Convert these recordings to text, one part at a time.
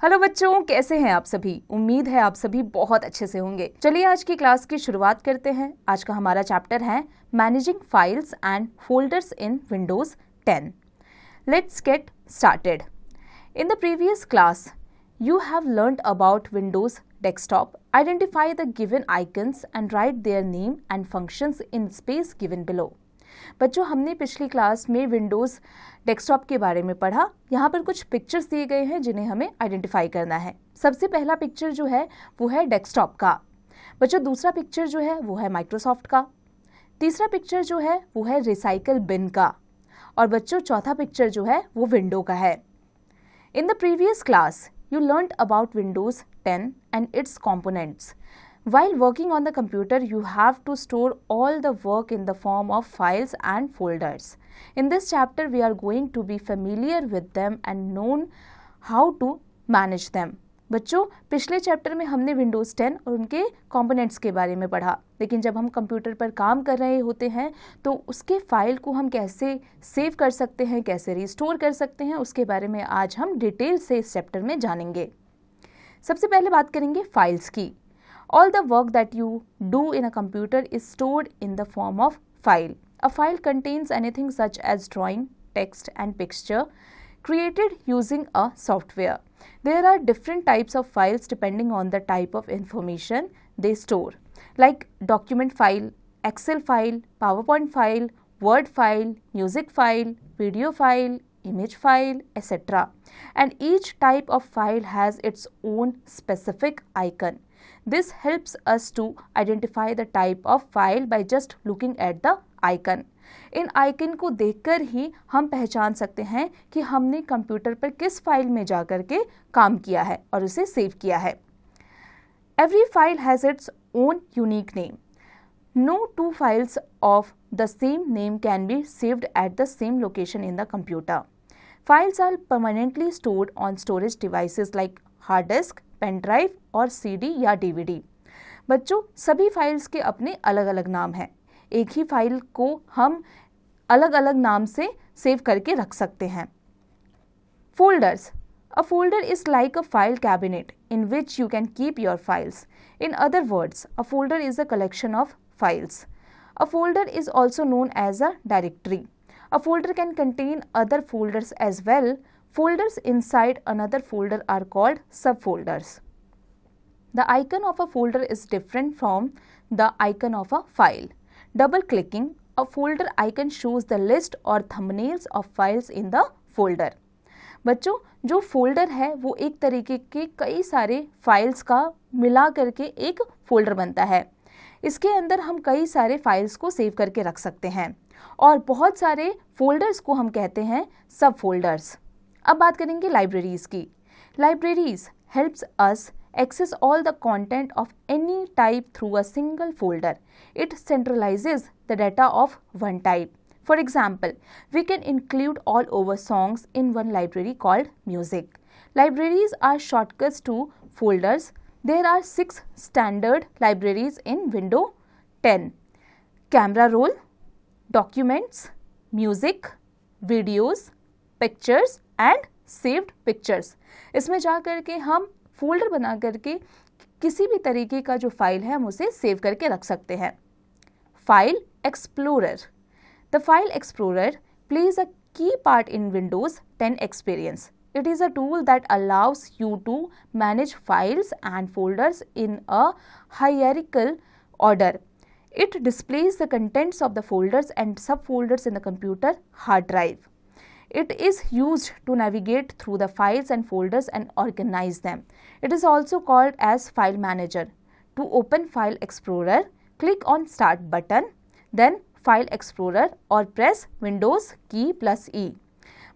Hello बच्चों, कैसे हैं आप सभी। उम्मीद है आप सभी बहुत अच्छे से होंगे। चलिए आज की क्लास की शुरुआत करते हैं। आज का हमारा चैप्टर है managing files and folders in Windows 10। Let's get started. In the previous class you have learned about Windows desktop. Identify the given icons and write their name and functions in space given below. बच्चों, हमने पिछली class में Windows desktop के बारे में पढ़ा। यहाँ पर कुछ पिक्चर्स दिए गए हैं जिन्हें हमें आइडेंटिफाई करना है। सबसे पहला पिक्चर जो है वो है डेस्कटॉप का। बच्चों, दूसरा पिक्चर जो है वो है माइक्रोसॉफ्ट का। तीसरा पिक्चर जो है वो है रिसाइकल बिन का। और बच्चों, चौथा पिक्चर जो है वो विंडो का है। In the previous class you learned about Windows 10 and its components. While working on the computer, you have to store all the work in the form of files and folders. In this chapter, we are going to be familiar with them and known how to manage them. बच्चों, पिछले chapter में हमने Windows 10 और उनके components के बारे में पढ़ा, लेकिन जब हम कंप्यूटर पर काम कर रहे होते हैं तो उसके फाइल को हम कैसे सेव कर सकते हैं, कैसे रिस्टोर कर सकते हैं, उसके बारे में आज हम डिटेल से इस चैप्टर में जानेंगे। सबसे पहले बात करेंगे फाइल्स की। All the work that you do in a computer is stored in the form of file. A file contains anything such as drawing, text and picture created using a software. There are different types of files depending on the type of information they store, like document file, Excel file, PowerPoint file, Word file, music file, video file, image file, etc. And each type of file has its own specific icon. This helps us to identify the type of file by just looking at the icon. In icon को देखकर ही हम पहचान सकते हैं कि हमने computer पर किस फाइल में जाकर के काम किया है और उसे सेव किया है। Every file has its own unique name. No two files of the same name can be saved at the same location in the computer. Files are permanently stored on storage devices like hard disk, pen drive और CD या DVD। बच्चों, सभी files के अपने अलग अलग नाम हैं। एक ही फाइल को हम अलग अलग नाम से सेव करके रख सकते हैं। Folders. A folder is like a file cabinet in which you can keep your files. In other words, a folder is a collection of files. A folder is also known as a directory. A folder can contain other folders as well. Folders inside another folder are called subfolders. The icon of a folder is different from the icon of a file. Double-clicking a folder icon shows the list or thumbnails of files in the folder. बच्चों, जो folder है वो एक तरीके के कई सारे files का मिला करके एक फोल्डर बनता है। इसके अंदर हम कई सारे फाइल्स को सेव करके रख सकते हैं और बहुत सारे फोल्डर्स को हम कहते हैं सब फोल्डर्स। अब बात करेंगे लाइब्रेरीज की। Libraries helps us access all the content of any type through a single folder. It centralizes the data of one type. For example, we can include all over songs in one library called music. Libraries are shortcuts to folders. There are 6 standard libraries in Windows 10. Camera roll, documents, music, videos, pictures and saved pictures. इसमें जा करके हम folder बना करके किसी भी तरीके का जो फाइल है हम उसे सेव करके रख सकते हैं। File explorer. The file explorer plays a key part in Windows 10 experience. It is a tool that allows you to manage files and folders in a hierarchical order. It displays the contents of the folders and subfolders in the computer hard drive. It is used to navigate through the files and folders and organize them. It is also called as File Manager. To open File Explorer, click on Start button, then File Explorer or press Windows key plus E.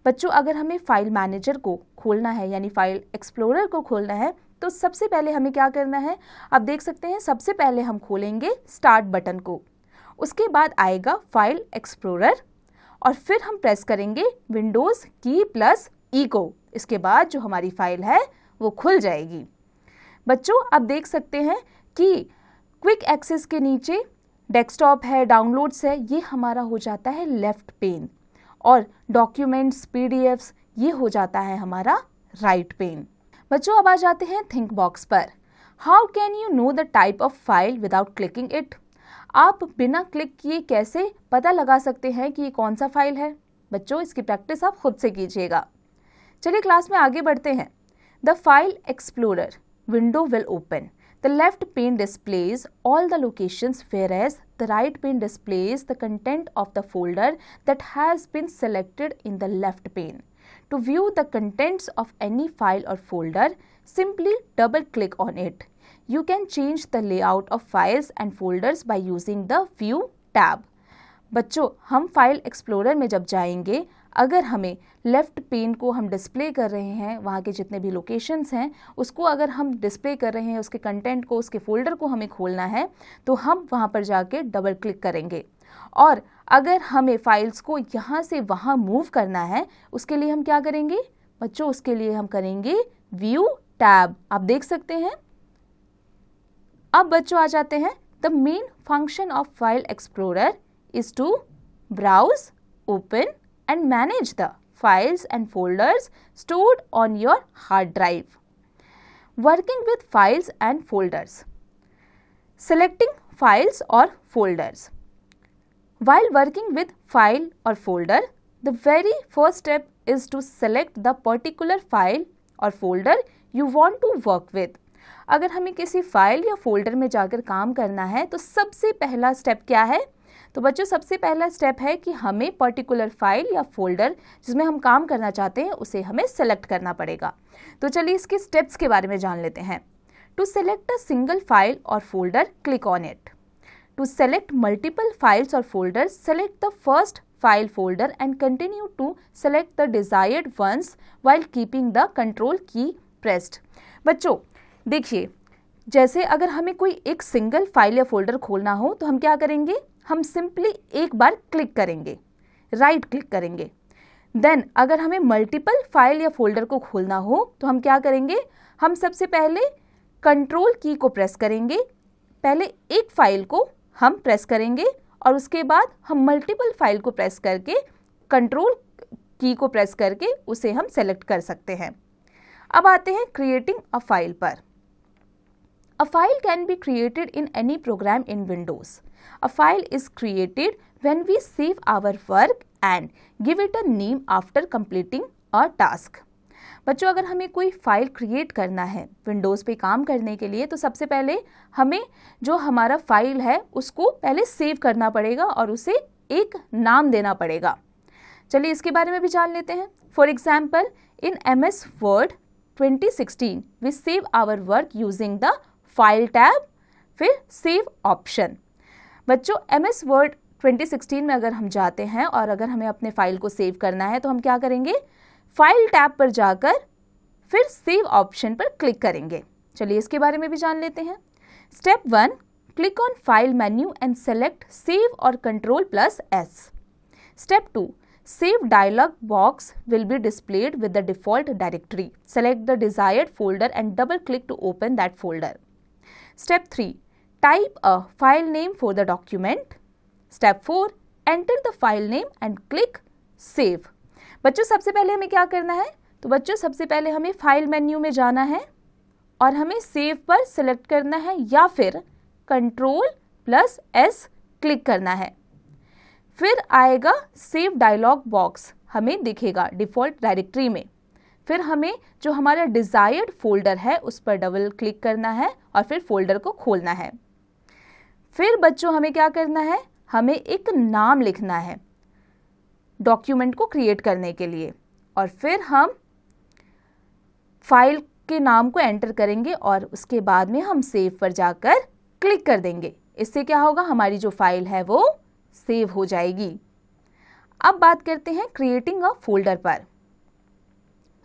बच्चों, अगर हमें file manager को खोलना है यानी file explorer को खोलना है तो सबसे पहले हमें क्या करना है, आप देख सकते हैं सबसे पहले हम खोलेंगे स्टार्ट बटन को, उसके बाद आएगा फाइल एक्सप्लोरर और फिर हम प्रेस करेंगे विंडोज़ की प्लस ई को। इसके बाद जो हमारी फाइल है वो खुल जाएगी। बच्चों, आप देख सकते हैं कि क्विक एक्सेस के नीचे डेस्कटॉप है, डाउनलोड्स है, ये हमारा हो जाता है लेफ्ट पेन और डॉक्यूमेंट्स, PDFs ये हो जाता है हमारा राइट पेन। बच्चों अब आ जाते हैं थिंक बॉक्स पर। How can you know the type of file without clicking it? आप बिना क्लिक किए कैसे पता लगा सकते हैं कि ये कौन सा फाइल है? बच्चों इसकी प्रैक्टिस आप खुद से कीजिएगा। चलिए क्लास में आगे बढ़ते हैं। The file explorer window will open. The left pane displays all the locations, whereas the right pane displays the content of the folder that has been selected in the left pane. To view the contents of any file or folder, simply double-click on it. You can change the layout of files and folders by using the View tab. बच्चों हम file explorer में जब जाएंगे, अगर हमें left pen को हम display कर रहे हैं, वहाँ के जितने भी लोकेशंस हैं उसको अगर हम डिस्प्ले कर रहे हैं, उसके कंटेंट को, उसके फोल्डर को हमें खोलना है, तो हम वहाँ पर जाके डबल क्लिक करेंगे। और अगर हमें फाइल्स को यहाँ से वहाँ मूव करना है, उसके लिए हम क्या करेंगे बच्चों? उसके लिए हम करेंगे व्यू टैब। आप देख सकते हैं। अब बच्चों आ जाते हैं, the main function of file explorer is to browse, open and manage the files and folders stored on your hard drive. Working with files and folders. Selecting files or folders. While working with file or folder, the very first step is to select the particular file or folder you want to work with. अगर हमें किसी file या folder में जाकर काम करना है तो सबसे पहला स्टेप क्या है? तो बच्चों सबसे पहला स्टेप है कि हमें पर्टिकुलर फाइल या फोल्डर जिसमें हम काम करना चाहते हैं उसे हमें सेलेक्ट करना पड़ेगा। तो चलिए इसके स्टेप्स के बारे में जान लेते हैं। To select a single file or folder, click on it. To select multiple files or folders, select the first file folder and continue to select the desired ones while keeping the control key pressed. बच्चों देखिए, जैसे अगर हमें कोई एक single file या folder खोलना हो तो हम क्या करेंगे? हम सिंपली एक बार क्लिक करेंगे, राइट क्लिक करेंगे। देन अगर हमें मल्टीपल फाइल या फोल्डर को खोलना हो तो हम क्या करेंगे? हम सबसे पहले कंट्रोल की को प्रेस करेंगे। पहले एक फाइल को हम प्रेस करेंगे और उसके बाद हम मल्टीपल फाइल को प्रेस करके कंट्रोल की को प्रेस करके उसे हम सेलेक्ट कर सकते हैं। अब आते हैं क्रिएटिंग अ फाइल पर। A file can be created in any program in Windows. A file is created when we save our work and give it a name after completing a task. बच्चों अगर हमें कोई file create करना है Windows पे काम करने के लिए तो सबसे पहले हमें जो हमारा फाइल है उसको पहले सेव करना पड़ेगा और उसे एक नाम देना पड़ेगा। चलिए इसके बारे में भी जान लेते हैं। For example in MS Word 2016 we save our work using the file tab, फिर सेव ऑप्शन। बच्चों MS Word 2016 में अगर हम जाते हैं और अगर हमें अपने फाइल को सेव करना है तो हम क्या करेंगे? फाइल टैब पर जाकर फिर सेव ऑप्शन पर क्लिक करेंगे। चलिए इसके बारे में भी जान लेते हैं। Step 1, click on file menu and select save और Ctrl+S। Step 2, Save dialog box will be displayed with the default directory. Select the desired folder and double click to open that folder. Step 3. Type a file name for the document. Step 4. Enter the file name and click Save. बच्चों सबसे पहले हमें क्या करना है? तो बच्चों सबसे पहले हमें फाइल मेन्यू में जाना है और हमें सेव पर सिलेक्ट करना है या फिर Ctrl+S क्लिक करना है। फिर आएगा सेव डायलॉग बॉक्स, हमें दिखेगा डिफ़ॉल्ट डायरेक्टरी में। फिर हमें जो हमारा डिज़ायर्ड फोल्डर है उस पर डबल क्लिक करना है और फिर फोल्डर को खोलना है। फिर बच्चों हमें क्या करना है? हमें एक नाम लिखना है डॉक्यूमेंट को क्रिएट करने के लिए और फिर हम फाइल के नाम को एंटर करेंगे और उसके बाद में हम सेव पर जाकर क्लिक कर देंगे। इससे क्या होगा? हमारी जो फाइल है वो सेव हो जाएगी। अब बात करते हैं क्रिएटिंग अ फोल्डर पर।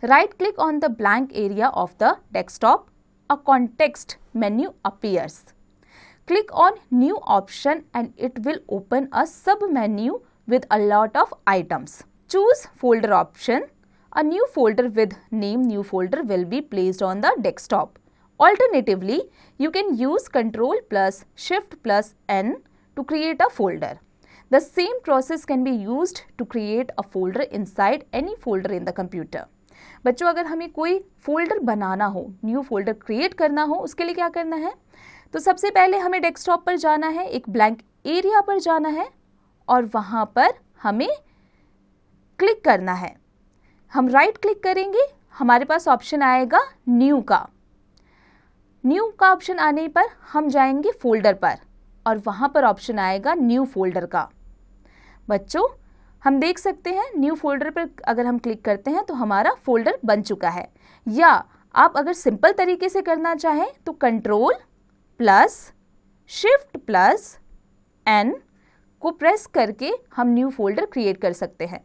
Right click on the blank area of the desktop, a context menu appears. Click on New option and it will open a sub-menu with a lot of items. Choose Folder option. A new folder with name New Folder will be placed on the desktop. Alternatively, you can use Ctrl+Shift+N to create a folder. The same process can be used to create a folder inside any folder in the computer. बच्चों अगर हमें कोई folder बनाना हो, new folder create करना हो, उसके लिए क्या करना है? तो सबसे पहले हमें डेस्कटॉप पर जाना है, एक ब्लैंक एरिया पर जाना है और वहाँ पर हमें क्लिक करना है। हम राइट क्लिक करेंगे, हमारे पास ऑप्शन आएगा न्यू का। न्यू का ऑप्शन आने पर हम जाएंगे फोल्डर पर और वहाँ पर ऑप्शन आएगा न्यू फोल्डर का। बच्चों हम देख सकते हैं न्यू फोल्डर पर अगर हम क्लिक करते हैं तो हमारा फोल्डर बन चुका है। या आप अगर सिंपल तरीके से करना चाहें तो control plus shift plus N को प्रेस करके हम न्यू फोल्डर क्रिएट कर सकते हैं।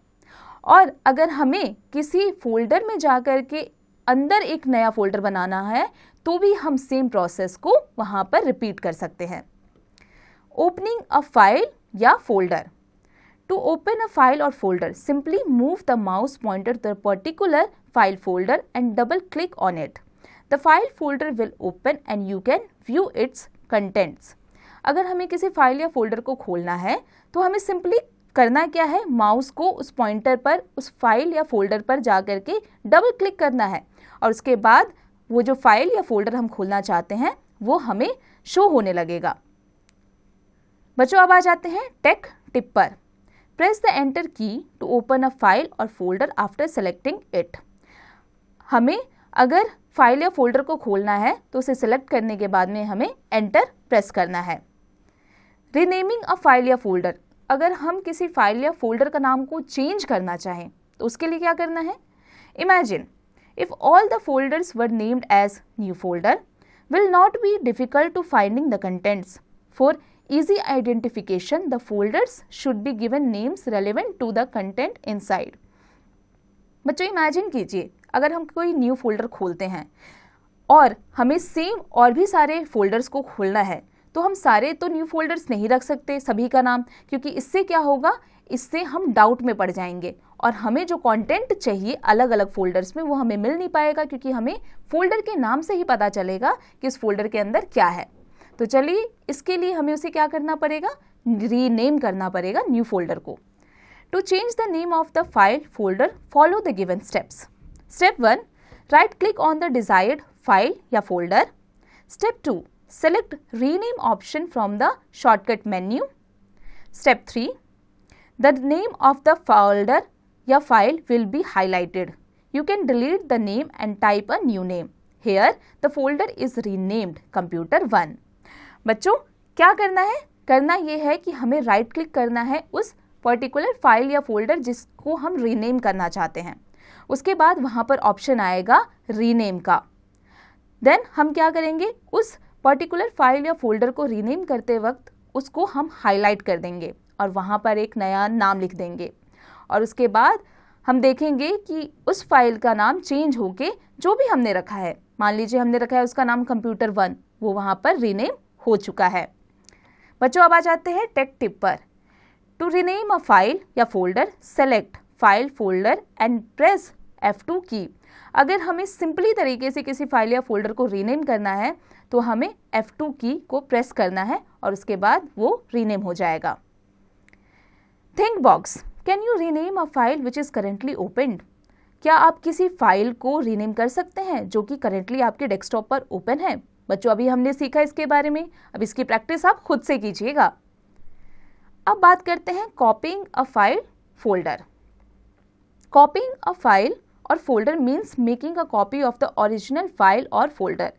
और अगर हमें किसी फोल्डर में जाकर के अंदर एक नया फोल्डर बनाना है तो भी हम सेम प्रोसेस को वहाँ पर रिपीट कर सकते हैं। ओपनिंग अ फाइल या folder. To open a file or folder, simply move the mouse pointer to the particular file folder and double click on it. The file folder will open and you can view its contents. अगर हमें किसी file या folder को खोलना है तो हमें simply करना क्या है, माउस को उस पॉइंटर पर उस फाइल या फोल्डर पर जा करके डबल क्लिक करना है और उसके बाद वो जो फाइल या फोल्डर हम खोलना चाहते हैं वो हमें शो होने लगेगा। बच्चों अब आ जाते हैं टेक टिप पर। Press the enter key to open a file or folder after selecting it. हमें अगर फाइल या फोल्डर को खोलना है तो उसे सिलेक्ट करने के बाद में हमें एंटर प्रेस करना है। रीनेमिंग अ फाइल या फोल्डर। अगर हम किसी फाइल या फोल्डर का नाम को चेंज करना चाहें तो उसके लिए क्या करना है? Imagine if all the folders were named as new folder, will not be difficult to finding the contents. For easy identification, the folders should be given names relevant to the content inside. बच्चों imagine कीजिए अगर हम कोई new folder खोलते हैं और हमें same और भी सारे फोल्डर्स को खोलना है तो हम सारे तो न्यू फोल्डर्स नहीं रख सकते सभी का नाम, क्योंकि इससे क्या होगा, इससे हम डाउट में पड़ जाएंगे और हमें जो कंटेंट चाहिए अलग अलग फोल्डर्स में वो हमें मिल नहीं पाएगा, क्योंकि हमें फोल्डर के नाम से ही पता चलेगा कि इस फोल्डर के अंदर क्या है। तो चलिए इसके लिए हमें उसे क्या करना पड़ेगा, रीनेम करना पड़ेगा न्यू फोल्डर को। To change the name of the file folder follow the given steps. Step 1, right click on the desired file या folder. Step 2, select rename option from the shortcut menu. Step 3, the name of the folder या file will be highlighted. You can delete the name and type a new name. Here the folder is renamed computer 1. बच्चों क्या करना है, करना ये है कि हमें राइट क्लिक करना है उस पर्टिकुलर फाइल या फोल्डर जिसको हम रीनेम करना चाहते हैं। उसके बाद वहाँ पर ऑप्शन आएगा रीनेम का। देन हम क्या करेंगे, उस पर्टिकुलर फाइल या फोल्डर को रीनेम करते वक्त उसको हम हाईलाइट कर देंगे और वहाँ पर एक नया नाम लिख देंगे और उसके बाद हम देखेंगे कि उस फाइल का नाम चेंज होके जो भी हमने रखा है, मान लीजिए हमने रखा है उसका नाम कंप्यूटर 1, वो वहाँ पर रीनेम हो चुका है। बच्चों अब आ जाते हैं टेक टिप पर। टू रीनेम अ फाइल या folder, select file folder and press F2 की। अगर हमें सिंपली तरीके से किसी फाइल या फोल्डर को रीनेम करना है तो हमें F2 की को प्रेस करना है और उसके बाद वो रीनेम हो जाएगा। Think box, can you rename a file which is currently opened? क्या आप किसी फाइल को रीनेम कर सकते हैं जो कि करेंटली आपके डेस्कटॉप पर ओपन है? बच्चों अभी हमने सीखा इसके बारे में, अब इसकी प्रैक्टिस आप खुद से कीजिएगा। अब बात करते हैं copying a file folder. Copying a file or folder means making a copy of the original file or folder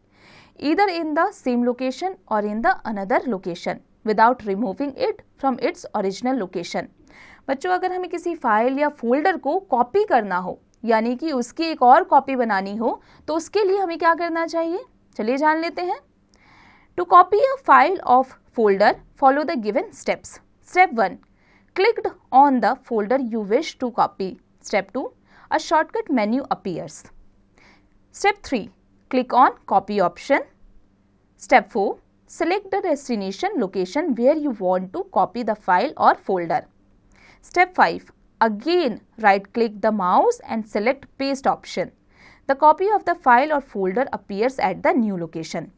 either in the same location or in the another location without removing it from its original location. बच्चों अगर हमें किसी file या folder को copy करना हो, यानी कि उसकी एक और कॉपी बनानी हो, तो उसके लिए हमें क्या करना चाहिए, चलिए जान लेते हैं। To copy a file of folder follow the given steps. Step 1, clicked on the folder you wish to copy. Step 2, a shortcut menu appears. Step 3, click on copy option. Step 4, select the destination location where you want to copy the file or folder. Step 5, again right click the mouse and select paste option. The copy of the file or folder appears at the new location.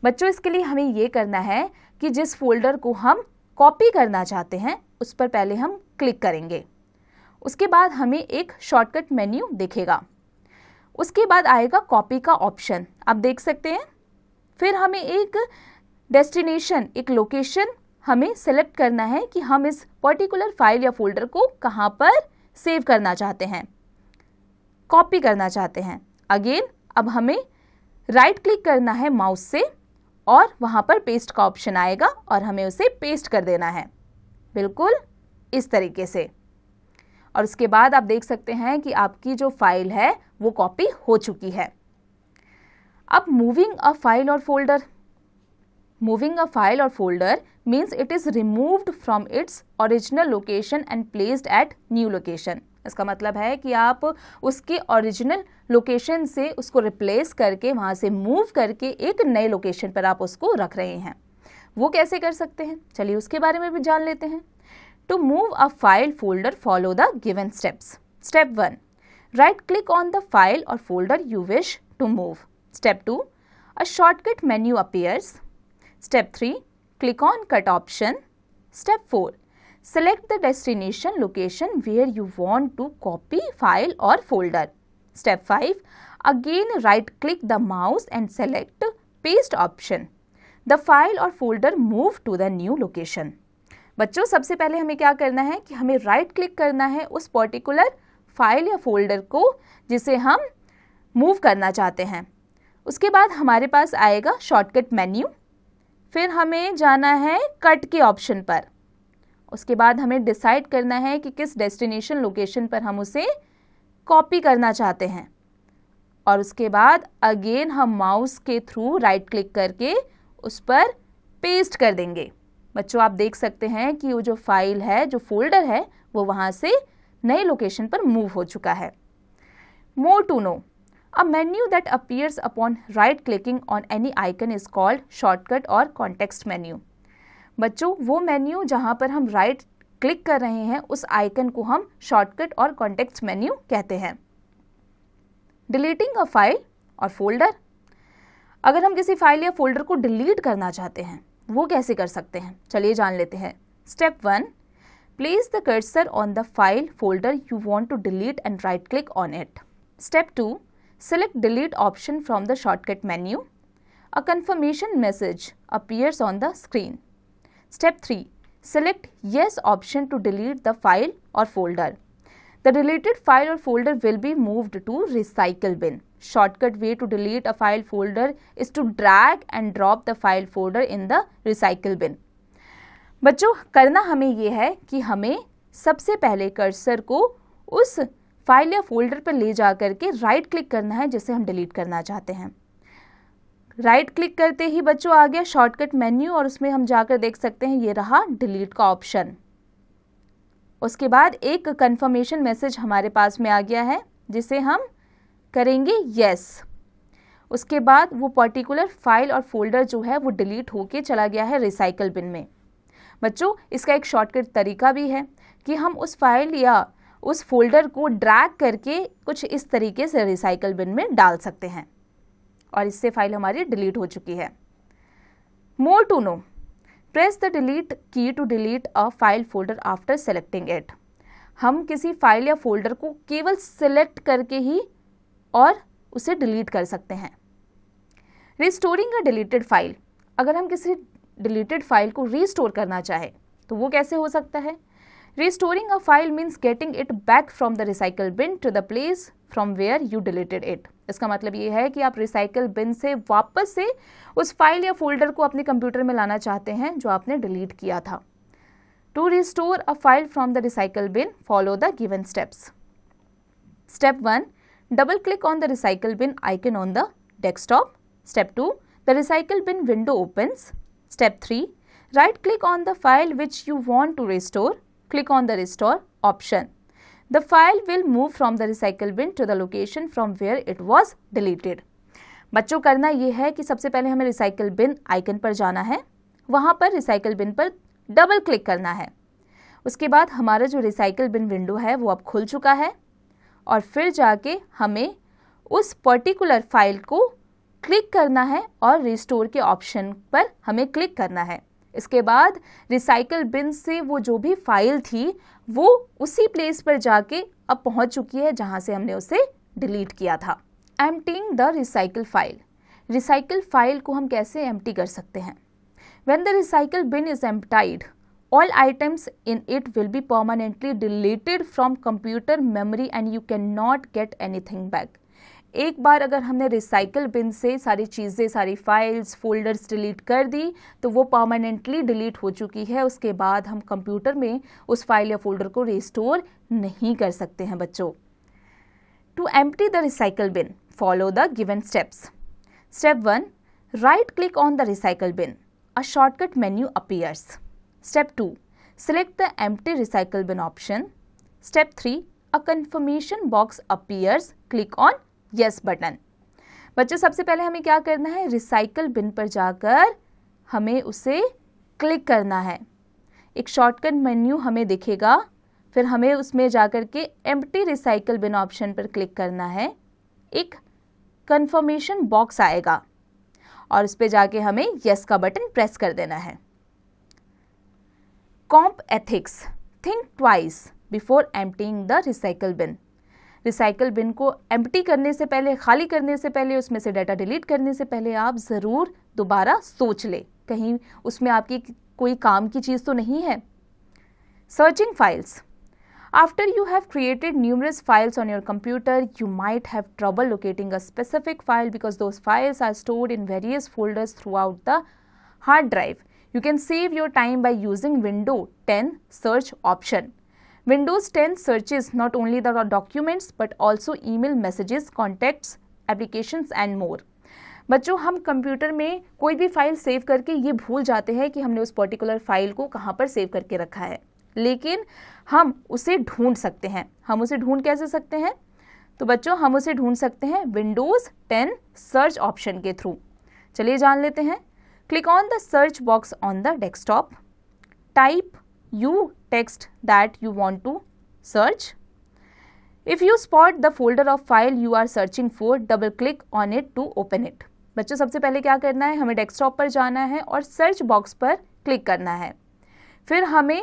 बच्चों इसके लिए हमें ये करना है कि जिस folder को हम कॉपी करना चाहते हैं उस पर पहले हम क्लिक करेंगे। उसके बाद हमें एक शॉर्टकट मेन्यू दिखेगा। उसके बाद आएगा कॉपी का ऑप्शन, आप देख सकते हैं। फिर हमें एक डेस्टिनेशन, एक लोकेशन हमें सेलेक्ट करना है कि हम इस पर्टिकुलर फाइल या फोल्डर को कहाँ पर सेव करना चाहते हैं, कॉपी करना चाहते हैं। अगेन अब हमें राइट क्लिक करना है माउस से और वहाँ पर पेस्ट का ऑप्शन आएगा और हमें उसे पेस्ट कर देना है, बिल्कुल इस तरीके से। और उसके बाद आप देख सकते हैं कि आपकी जो फाइल है वो कॉपी हो चुकी है। अब moving a file or folder, moving a file or folder means it is removed from its original location and placed at new location. इसका मतलब है कि आप उसके ओरिजिनल लोकेशन से उसको रिप्लेस करके, वहाँ से मूव करके एक नए लोकेशन पर आप उसको रख रहे हैं। वो कैसे कर सकते हैं, चलिए उसके बारे में भी जान लेते हैं। To move a file folder follow the given steps. Step 1, right click on the file or folder you wish to move. Step 2, a shortcut menu appears. Step 3, click on cut option. Step 4, select the destination location where you want to copy file or folder. Step 5, again right click the mouse and select paste option. The file or folder move to the new location. बच्चों सबसे पहले हमें क्या करना है कि हमें right click करना है उस पर्टिकुलर फाइल या फोल्डर को जिसे हम मूव करना चाहते हैं। उसके बाद हमारे पास आएगा शॉर्टकट मेन्यू, फिर हमें जाना है कट के ऑप्शन पर। उसके बाद हमें डिसाइड करना है कि किस डेस्टिनेशन लोकेशन पर हम उसे कॉपी करना चाहते हैं और उसके बाद अगेन हम माउस के थ्रू राइट क्लिक करके उस पर पेस्ट कर देंगे। बच्चों आप देख सकते हैं कि वो जो फाइल है, जो फोल्डर है, वो वहाँ से नए लोकेशन पर मूव हो चुका है। More to know, a menu that appears upon right clicking on any icon is called shortcut or context menu. बच्चों वो मेन्यू जहाँ पर हम राइट क्लिक कर रहे हैं उस आइकन को हम शॉर्टकट और कॉन्टेक्स्ट मेन्यू कहते हैं। Deleting a file or folder, अगर हम किसी फाइल या फोल्डर को डिलीट करना चाहते हैं वो कैसे कर सकते हैं, चलिए जान लेते हैं। Step 1, place the cursor on the file folder you want to delete and right click on it. Step 2, select delete option from the shortcut menu. A confirmation message appears on the screen. Step 3, select yes option to delete the file or folder. The deleted file or folder will be moved to recycle bin. Shortcut way to delete a file folder is to drag and drop the file folder in the recycle bin. बच्चों करना हमें ये है कि हमें सबसे पहले cursor को उस फाइल या फोल्डर पर ले जा करके राइट क्लिक करना है जिसे हम डिलीट करना चाहते हैं। राइट क्लिक करते ही बच्चों आ गया शॉर्टकट मेन्यू और उसमें हम जाकर देख सकते हैं ये रहा डिलीट का ऑप्शन। उसके बाद एक कंफर्मेशन मैसेज हमारे पास में आ गया है जिसे हम करेंगे यस। उसके बाद वो पर्टिकुलर फाइल और फोल्डर जो है वो डिलीट होके चला गया है रिसाइकल बिन में। बच्चों इसका एक शॉर्टकट तरीका भी है कि हम उस फाइल या उस फोल्डर को ड्रैग करके कुछ इस तरीके से रिसाइकल बिन में डाल सकते हैं और इससे फाइल हमारी डिलीट हो चुकी है। More to know, press the delete key to delete a file folder after selecting it. हम किसी फाइल या फोल्डर को केवल सिलेक्ट करके ही और उसे डिलीट कर सकते हैं। रिस्टोरिंग अ डिलीटेड फाइल, अगर हम किसी डिलीटेड फाइल को रिस्टोर करना चाहे तो वो कैसे हो सकता है। Restoring a file means getting it back from the recycle bin to the place from where you deleted it. इसका मतलब ये है कि आप रिसाइकल बिन से वापस से उस फाइल या फोल्डर को अपने कंप्यूटर में लाना चाहते हैं जो आपने डिलीट किया था। To restore a file from the recycle bin, follow the given steps. Step 1, double click on the recycle bin icon on the desktop. Step 2, the recycle bin window opens. Step 3, right click on the file which you want to restore. Click on the restore option. The file will move from the recycle bin to the location from where it was deleted. बच्चों करना ये है कि सबसे पहले हमें recycle bin icon पर जाना है, वहाँ पर रिसाइकल बिन पर डबल क्लिक करना है। उसके बाद हमारा जो रिसाइकल बिन विंडो है वो अब खुल चुका है और फिर जाके हमें उस पर्टिकुलर फाइल को क्लिक करना है और रिस्टोर के ऑप्शन पर हमें क्लिक करना है। इसके बाद रिसाइकल बिन से वो जो भी फाइल थी वो उसी प्लेस पर जाके अब पहुंच चुकी है जहां से हमने उसे डिलीट किया था। Emptying the recycle file. Recycle file को हम कैसे एम्प्टी कर सकते हैं? When the recycle bin is emptied, all items in it will be permanently deleted from computer memory and you cannot get anything back. एक बार अगर हमने रिसाइकल बिन से सारी चीज़ें, सारी फाइल्स, फोल्डर्स डिलीट कर दी तो वो परमानेंटली डिलीट हो चुकी है। उसके बाद हम कंप्यूटर में उस फाइल या फोल्डर को रिस्टोर नहीं कर सकते हैं बच्चों। To empty the recycle bin, follow the given steps. Step 1, right click on the recycle bin, a shortcut menu appears. Step 2, select the empty recycle bin option. Step 3, a confirmation box appears. Click on yes button. बच्चों सबसे पहले हमें क्या करना है? Recycle bin पर जाकर हमें उसे क्लिक करना है। एक शॉर्टकट मेन्यू हमें दिखेगा, फिर हमें उसमें जाकर के एम्प्टी रिसाइकल बिन ऑप्शन पर क्लिक करना है। एक कंफर्मेशन बॉक्स आएगा और उस पर जाके हमें यस का बटन प्रेस कर देना है। Comp ethics, think twice before emptying the recycle bin. Recycle bin को एम्प्टी करने से पहले, खाली करने से पहले, उसमें से डाटा डिलीट करने से पहले आप ज़रूर दोबारा सोच लें, कहीं उसमें आपकी कोई काम की चीज़ तो नहीं है। Searching files, after you have created numerous files on your computer, you might have trouble locating a specific file because those files are stored in various folders throughout the hard drive. You can save your time by using Windows 10 search option. Windows 10 searches not only the documents but also email messages, contacts, applications and more. बच्चों हम computer में कोई भी file save करके ये भूल जाते हैं कि हमने उस पर्टिकुलर फाइल को कहाँ पर सेव करके रखा है, लेकिन हम उसे ढूंढ सकते हैं। हम उसे ढूंढ कैसे सकते हैं? तो बच्चों हम उसे ढूंढ सकते हैं Windows 10 सर्च ऑप्शन के थ्रू। चलिए जान लेते हैं। Click on the search box on the desktop. Type you text that you want to search. If you spot the folder of file you are searching for, double click on it to open it. बच्चों सबसे पहले क्या करना है? हमें desktop पर जाना है और सर्च बॉक्स पर क्लिक करना है। फिर हमें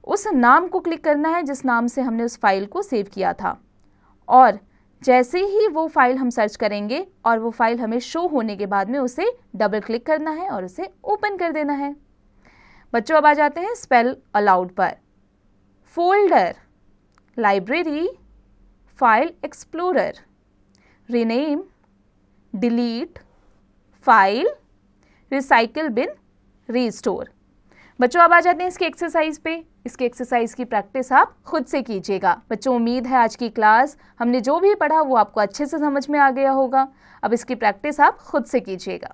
उस नाम को क्लिक करना है जिस नाम से हमने उस फाइल को सेव किया था, और जैसे ही वो फाइल हम सर्च करेंगे और वो फाइल हमें शो होने के बाद में उसे डबल क्लिक करना है और उसे ओपन कर देना है। बच्चों अब आ जाते हैं स्पेल अलाउड पर। Folder, library, file explorer, rename, delete, file, recycle bin, restore. बच्चों अब आ जाते हैं इसकी एक्सरसाइज पे। इसकी एक्सरसाइज की प्रैक्टिस आप खुद से कीजिएगा। बच्चों उम्मीद है आज की क्लास हमने जो भी पढ़ा वो आपको अच्छे से समझ में आ गया होगा। अब इसकी प्रैक्टिस आप खुद से कीजिएगा।